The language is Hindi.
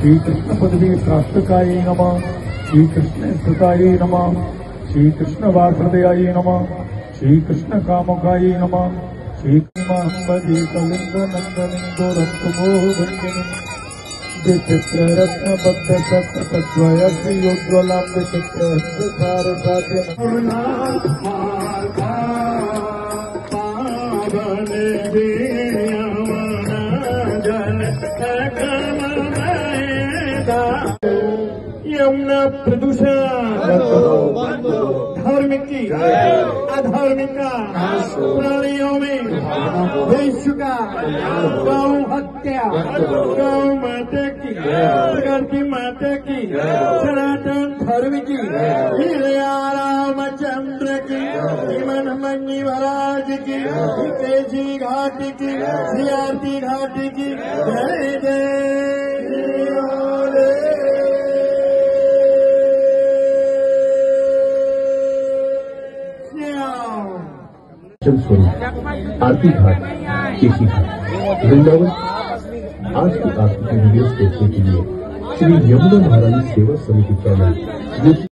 श्री कृष्ण पदवी प्राप्तकायै नमः। श्री कृष्ण स्तुतायै नमः। श्री कृष्ण वासुदेवायै नमः। श्री कृष्ण कामुकायै नमः। श्री महम्मदी कलिंग नंदनिंदो रक्तमोहगंजनम विचित्र रत्नबद्ध सत्य तद्वय श्रीयोज्वलां विचित्र हस्तसार साध्य पावन यमुना प्रदूषण धार्मिक की अधार्मिक का प्राणियों में वैश्य का गौ हत्या गौ माता की प्रकृति माता की सनातन धर्म की रामचंद्र की हिमन मणि महाराज की तेजी घाट की सियाती घाट की जय जय स्वरूप आरती घाट केसी घाट वृंदावन। आज की आरती की वीडियोस देखने के लिए श्री यमुना महारानी सेवा समिति चैनल